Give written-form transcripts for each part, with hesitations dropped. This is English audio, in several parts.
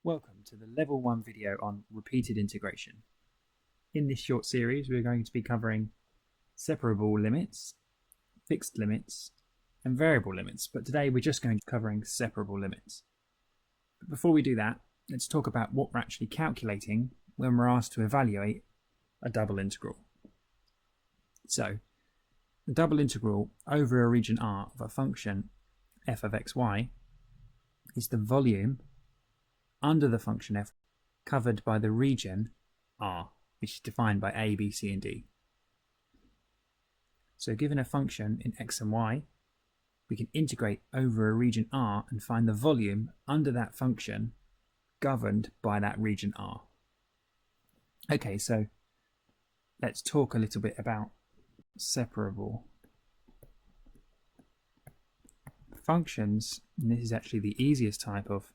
Welcome to the Level 1 video on repeated integration. In this short series we're going to be covering separable limits, fixed limits and variable limits, but today we're just going to be covering separable limits. But before we do that, let's talk about what we're actually calculating when we're asked to evaluate a double integral. So, the double integral over a region R of a function f of xy is the volume under the function f covered by the region R, which is defined by a, b, c and d. So given a function in x and y, we can integrate over a region R and find the volume under that function governed by that region R. Okay, so let's talk a little bit about separable functions, and this is actually the easiest type of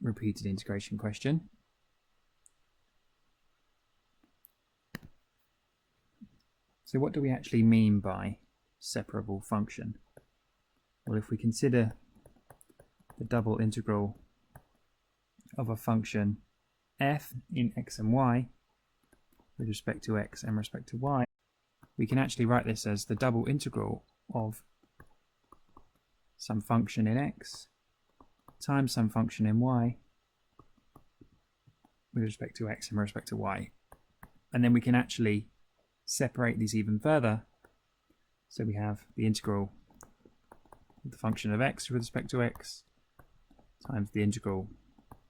repeated integration question. So what do we actually mean by separable function? Well, if we consider the double integral of a function f in x and y with respect to x and respect to y, we can actually write this as the double integral of some function in x times some function in y with respect to x and with respect to y. And then we can actually separate these even further. So we have the integral of the function of x with respect to x times the integral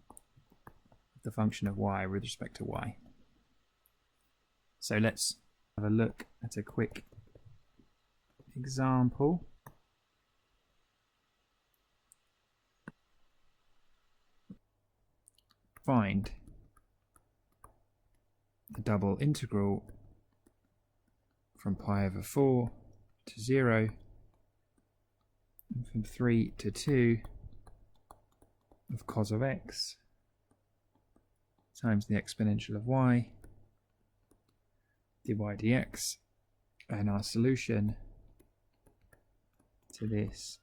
of the function of y with respect to y. So let's have a look at a quick example. Find the double integral from pi over 4 to 0 and from 3 to 2 of cos of x times the exponential of y dy dx, and our solution to this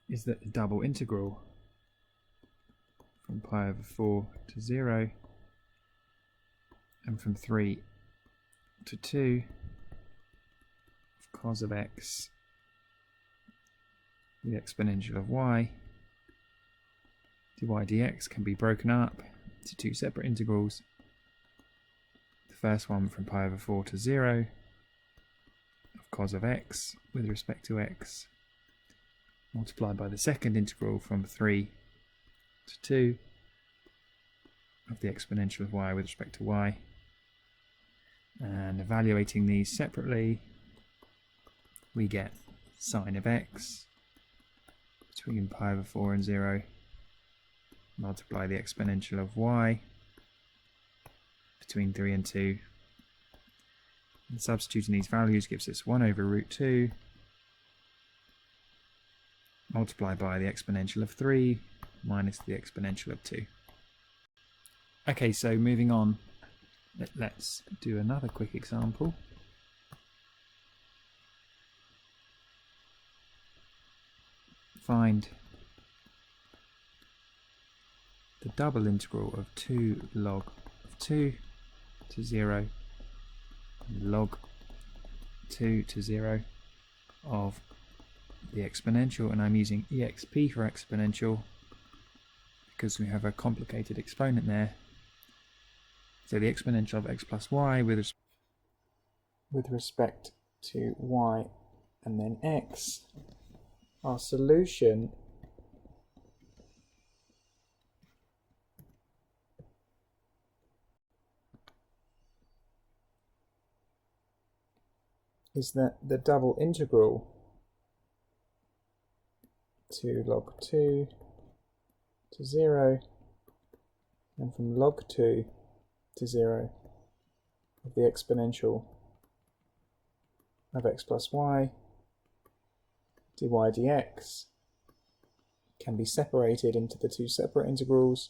is that the double integral from pi over 4 to 0 and from 3 to 2 of cos of x the exponential of y dy dx can be broken up to two separate integrals. The first one from pi over 4 to 0 of cos of x with respect to x multiplied by the second integral from 3 to 2 of the exponential of y with respect to y. And evaluating these separately, we get sine of x between pi over 4 and 0 multiply the exponential of y between 3 and 2, and substituting these values gives us 1 over root 2 multiplied by the exponential of 3 minus the exponential of 2. Okay, so moving on, let's do another quick example. Find the double integral of 2 log of 2 to 0 and log 2 to 0 of the exponential, and I'm using exp for exponential because we have a complicated exponent there. So the exponential of x plus y with respect to y and then x. Our solution is that the double integral 2 log 2 to 0 and from log 2 to 0 of the exponential of x plus y dy dx can be separated into the two separate integrals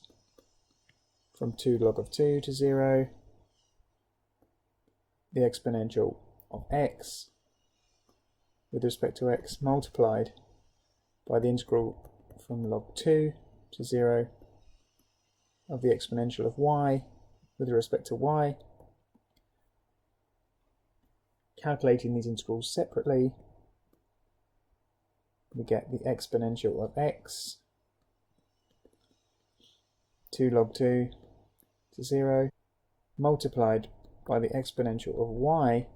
from 2 log of 2 to 0 the exponential of x with respect to x multiplied by the integral from log 2 to 0 of the exponential of y with respect to y. Calculating these integrals separately, we get the exponential of x 2 log 2 to 0 multiplied by the exponential of y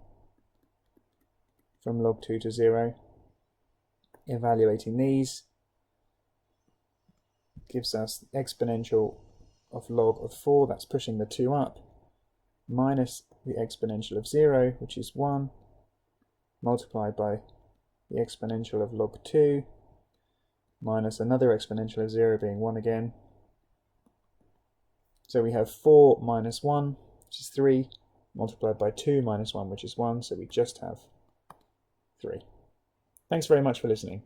from log 2 to 0. Evaluating these gives us the exponential of log of 4, that's pushing the 2 up, minus the exponential of 0, which is 1, multiplied by the exponential of log 2, minus another exponential of 0 being 1 again. So we have 4 minus 1, which is 3, multiplied by 2 minus 1, which is 1, so we just have 3. Thanks very much for listening.